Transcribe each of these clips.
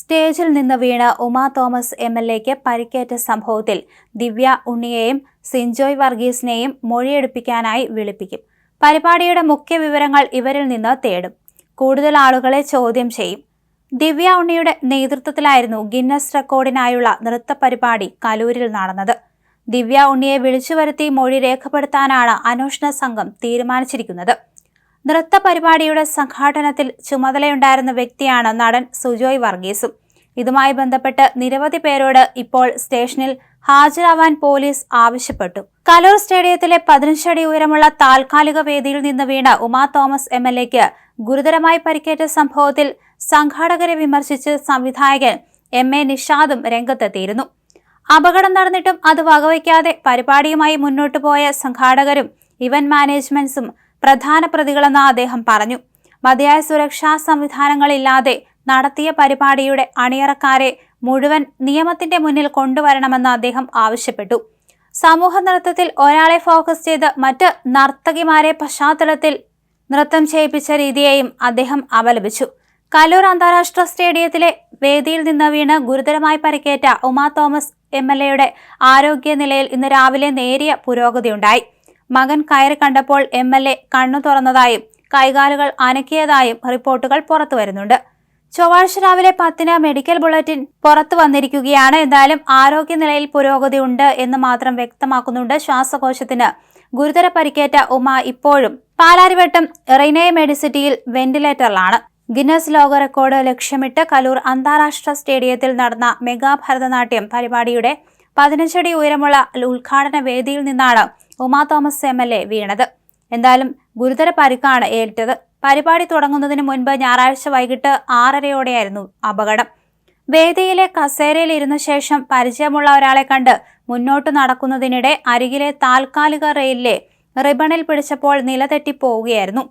സ്റ്റേജിൽ നിന്ന് വീണ് ഉമാ തോമസ് എംഎൽഎയ്ക്ക് പരിക്കേറ്റ സംഭവത്തിൽ ദിവ്യ ഉണ്ണിയെയും സിൻജോയ് വർഗീസിനെയും മൊഴിയെടുപ്പിക്കാനായി വിളിപ്പിക്കും. പരിപാടിയുടെ മുഖ്യ വിവരങ്ങൾ ഇവരിൽ നിന്ന് തേടും. കൂടുതൽ ആളുകളെ ചോദ്യം ചെയ്യും. ദിവ്യ ഉണ്ണിയുടെ നേതൃത്വത്തിലായിരുന്നു ഗിന്നസ് റെക്കോർഡിനായുള്ള നൃത്ത പരിപാടി കലൂരിൽ നടന്നത്. ദിവ്യ ഉണ്ണിയെ വിളിച്ചുവരുത്തി മൊഴി രേഖപ്പെടുത്താനാണ് അന്വേഷണ സംഘം തീരുമാനിച്ചിരിക്കുന്നത്. നൃത്ത പരിപാടിയുടെ സംഘാടനത്തിൽ ചുമതലയുണ്ടായിരുന്ന വ്യക്തിയാണ് നടൻ സുജോയ് വർഗീസും. ഇതുമായി ബന്ധപ്പെട്ട് നിരവധി പേരോട് ഇപ്പോൾ സ്റ്റേഷനിൽ ഹാജരാവാൻ പോലീസ് ആവശ്യപ്പെട്ടു. കലൂർ സ്റ്റേഡിയത്തിലെ 15 അടി ഉയരമുള്ള താൽക്കാലിക വേദിയിൽ നിന്ന് വീണ ഉമാ തോമസ് എംഎൽഎയ്ക്ക് ഗുരുതരമായി പരിക്കേറ്റ സംഭവത്തിൽ സംഘാടകരെ വിമർശിച്ച് സംവിധായകൻ എം.എ. നിഷാദും രംഗത്തെത്തിയിരുന്നു. അപകടം നടന്നിട്ടും അത് വകവയ്ക്കാതെ പരിപാടിയുമായി മുന്നോട്ടു പോയ സംഘാടകരും ഇവന്റ് മാനേജ്മെന്റ്സും പ്രധാന പ്രതികളെന്ന് അദ്ദേഹം പറഞ്ഞു. മതിയായ സുരക്ഷാ സംവിധാനങ്ങളില്ലാതെ നടത്തിയ പരിപാടിയുടെ അണിയറക്കാരെ മുഴുവൻ നിയമത്തിന്റെ മുന്നിൽ കൊണ്ടുവരണമെന്ന് അദ്ദേഹം ആവശ്യപ്പെട്ടു. സമൂഹ നൃത്തത്തിൽ ഒരാളെ ഫോക്കസ് ചെയ്ത് മറ്റ് നർത്തകിമാരെ പശ്ചാത്തലത്തിൽ നൃത്തം ചെയ്യിപ്പിച്ച രീതിയെയും അദ്ദേഹം അപലപിച്ചു. കലൂർ അന്താരാഷ്ട്ര സ്റ്റേഡിയത്തിലെ വേദിയിൽ നിന്ന് വീണ് ഗുരുതരമായി പരിക്കേറ്റ ഉമാ തോമസ് എംഎൽഎയുടെ ആരോഗ്യനിലയിൽ ഇന്ന് രാവിലെ നേരിയ പുരോഗതിയുണ്ടായി. മകൻ കയറി കണ്ടപ്പോൾ എംഎൽഎ കണ്ണു തുറന്നതായും കൈകാലുകൾ അനക്കിയതായും റിപ്പോർട്ടുകൾ പുറത്തുവരുന്നുണ്ട്. ചൊവ്വാഴ്ച രാവിലെ 10-ന് മെഡിക്കൽ ബുള്ളറ്റിൻ പുറത്തു വന്നിരിക്കുകയാണ്. എന്തായാലും ആരോഗ്യനിലയിൽ പുരോഗതി ഉണ്ട് എന്ന് മാത്രം വ്യക്തമാക്കുന്നുണ്ട്. ശ്വാസകോശത്തിന് ഗുരുതര പരിക്കേറ്റ ഉമ ഇപ്പോഴും പാലാരിവട്ടം റിനെ മെഡിസിറ്റിയിൽ വെന്റിലേറ്ററിലാണ്. ഗിന്നസ് ലോക റെക്കോർഡ് ലക്ഷ്യമിട്ട് കലൂർ അന്താരാഷ്ട്ര സ്റ്റേഡിയത്തിൽ നടന്ന മെഗാ ഭരതനാട്യം പരിപാടിയുടെ 15 അടി ഉയരമുള്ള ഉദ്ഘാടന വേദിയിൽ നിന്നാണ് ഉമാ തോമസ് എംഎൽഎ വീണത്. എന്തായാലും ഗുരുതര പരിക്കാണ് ഏറ്റത്. പരിപാടി തുടങ്ങുന്നതിന് മുൻപ് ഞായറാഴ്ച വൈകിട്ട് 6:30യോടെയായിരുന്നു അപകടം. വേദിയിലെ കസേരയിൽ ഇരുന്ന ശേഷം പരിചയമുള്ള ഒരാളെ കണ്ട് മുന്നോട്ട് നടക്കുന്നതിനിടെ അരികിലെ താൽക്കാലിക റെയിലിലെ റിബണിൽ പിടിച്ചപ്പോൾ നിലതെറ്റിപ്പോവുകയായിരുന്നു.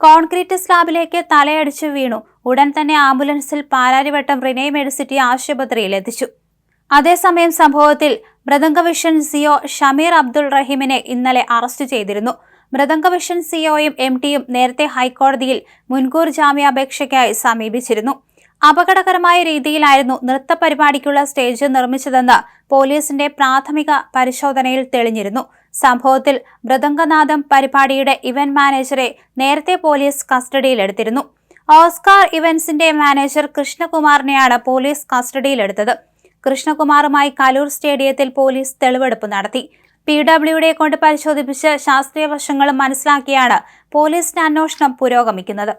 കോൺക്രീറ്റ് സ്ലാബിലേക്ക് തലയടിച്ചു വീണു. ഉടൻ തന്നെ ആംബുലൻസിൽ പാലാരിവട്ടം റിനെ മെഡിസിറ്റി ആശുപത്രിയിൽ എത്തിച്ചു. അതേസമയം സംഭവത്തിൽ മൃദംഗവിഷൻ സിഒ ഷമീർ അബ്ദുൾ റഹീമിനെ ഇന്നലെ അറസ്റ്റ് ചെയ്തിരുന്നു. മൃദംഗവിഷൻ സിഒയും എംടിയും നേരത്തെ ഹൈക്കോടതിയിൽ മുൻകൂർ ജാമ്യാപേക്ഷയ്ക്കായി സമീപിച്ചിരുന്നു. അപകടകരമായ രീതിയിലായിരുന്നു നൃത്ത പരിപാടിക്കുള്ള സ്റ്റേജ് നിർമ്മിച്ചതെന്ന് പോലീസിന്റെ പ്രാഥമിക പരിശോധനയിൽ തെളിഞ്ഞിരുന്നു. സംഭവത്തിൽ മൃദംഗനാഥം പരിപാടിയുടെ ഇവന്റ് മാനേജറെ നേരത്തെ പോലീസ് കസ്റ്റഡിയിലെടുത്തിരുന്നു. ഓസ്കാർ ഇവന്റ്സിന്റെ മാനേജർ കൃഷ്ണകുമാറിനെയാണ് പോലീസ് കസ്റ്റഡിയിലെടുത്തത്. കൃഷ്ണകുമാറുമായി കലൂർ സ്റ്റേഡിയത്തിൽ പോലീസ് തെളിവെടുപ്പ് നടത്തി. PWD കൊണ്ട് പരിശോധിപ്പിച്ച് ശാസ്ത്രീയ വശങ്ങളും മനസ്സിലാക്കിയാണ് പോലീസിന്റെ അന്വേഷണം പുരോഗമിക്കുന്നത്.